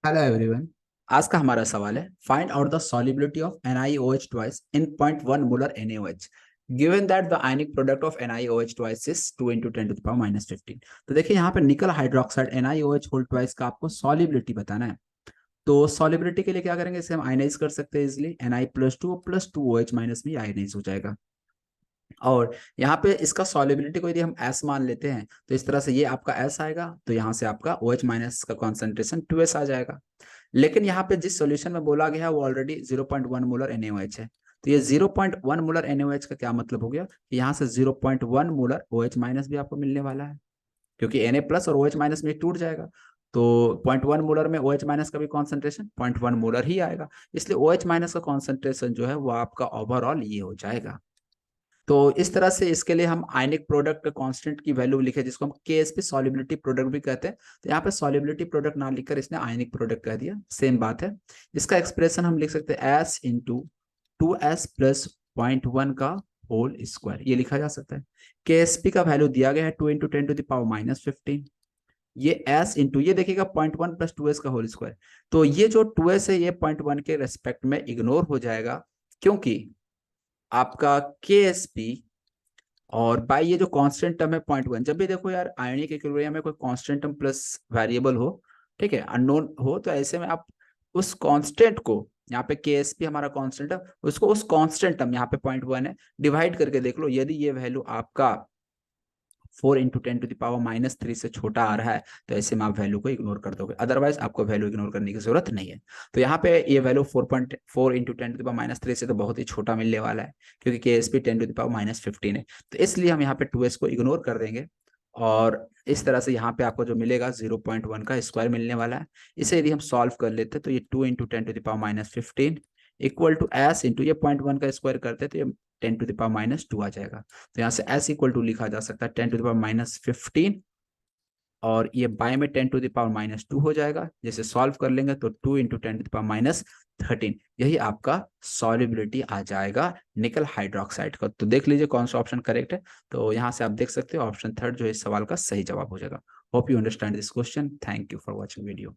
Hello everyone. आज का हमारा सवाल है find out the solubility of NiOH twice in 0.1 molar NaOH given that the ionic product of NiOH twice is 2 × 10⁻⁻15। तो देखिए यहाँ पे निकल हाइड्रोक्साइड NiOH होल ट्वाइस का आपको सॉल्युबिलिटी बताना है। तो सॉल्युबिलिटी के लिए क्या करेंगे, इसे हम आयनाइज कर सकते हैं इजिली। Na+2 + 2OH- में आयनाइज हो जाएगा। और यहाँ पे इसका सॉल्युबिलिटी को यदि हम S मान लेते हैं तो इस तरह से ये आपका S आएगा, तो यहाँ से आपका OH- का कॉन्सेंट्रेशन 2S आ जाएगा। लेकिन यहाँ पे जिस सॉल्यूशन में बोला गया है वो ऑलरेडी 0.1 मोलर NaOH है। तो ये 0.1 मोलर NaOH का क्या मतलब हो गया कि यहाँ से 0.1 मोलर OH- भी आपको मिलने वाला है, क्योंकि Na+ और OH- में टूट जाएगा। तो 0.1 मोलर में OH- का भी कॉन्सेंट्रेशन 0.1 मोलर ही आएगा। इसलिए OH- का कॉन्सेंट्रेशन जो है वो आपका ओवरऑल ये हो जाएगा। तो इस तरह से इसके लिए हम आयनिक प्रोडक्ट कांस्टेंट की वैल्यू लिखे, जिसको हम KSP सॉल्युबिलिटी प्रोडक्ट भी कहते हैं। तो यहाँ पे सॉल्युबिलिटी प्रोडक्ट ना लिखकर इसने आयनिक प्रोडक्ट कह दिया, सेम बात है। इसका एक्सप्रेशन हम लिख सकते हैं S × 2S + 0.1 का होल स्क्वायर, ये लिखा जा सकता है। KSP का वैल्यू दिया गया है 2 × 10⁻⁻15। ये S इंटू ये देखिएगा 0.1 + 2S का होल स्क्वायर। तो ये जो 2S है ये 0.1 के रेस्पेक्ट में इग्नोर हो जाएगा, क्योंकि आपका KSP और बाई ये जो कांस्टेंट टर्म है 0.1, जब भी देखो यार आयनिक इक्विलिब्रियम में कोई कांस्टेंट टर्म प्लस वेरिएबल हो, ठीक है, अननोन हो, तो ऐसे में आप उस कांस्टेंट को, यहाँ पे KSP हमारा कांस्टेंट है, उसको उस कांस्टेंट टर्म यहाँ पे 0.1 है डिवाइड करके देख लो। यदि ये वैल्यू आपका 4 × 10⁻³ से छोटा आ रहा है तो ऐसे में आप वैल्यू को इग्नोर कर दोगे, अदरवाइज आपको वैल्यू इग्नोर करने की जरूरत नहीं है। तो यहाँ पे ये वैल्यू 4 × 10⁻³ से तो बहुत ही छोटा मिलने वाला है, क्योंकि KSP 10⁻15 है। तो इसलिए हम यहाँ पे 2S को इग्नोर कर देंगे। और इस तरह से यहाँ पे आपको जो मिलेगा 0.1 का स्क्वायर मिलने वाला है। इसे यदि हम सॉल्व कर लेते तो ये 2 × 10⁻15 इक्वल टू S इंटू ये 0.1 का स्क्वायर करते तो ये 10⁻² आ जाएगा। तो यहाँ से S इक्वल टू लिखा जा सकता है 10⁻15, और ये बाय में 10⁻² हो जाएगा। जैसे सॉल्व कर लेंगे तो 2 × 10⁻13, यही आपका सॉल्युबिलिटी आ जाएगा निकल हाइड्रोक्साइड का। तो देख लीजिए कौन सा ऑप्शन करेक्ट है। तो यहाँ से आप देख सकते हो ऑप्शन थर्ड जो इस सवाल का सही जवाब हो जाएगा। Hope you understand this question. Thank you for watching video.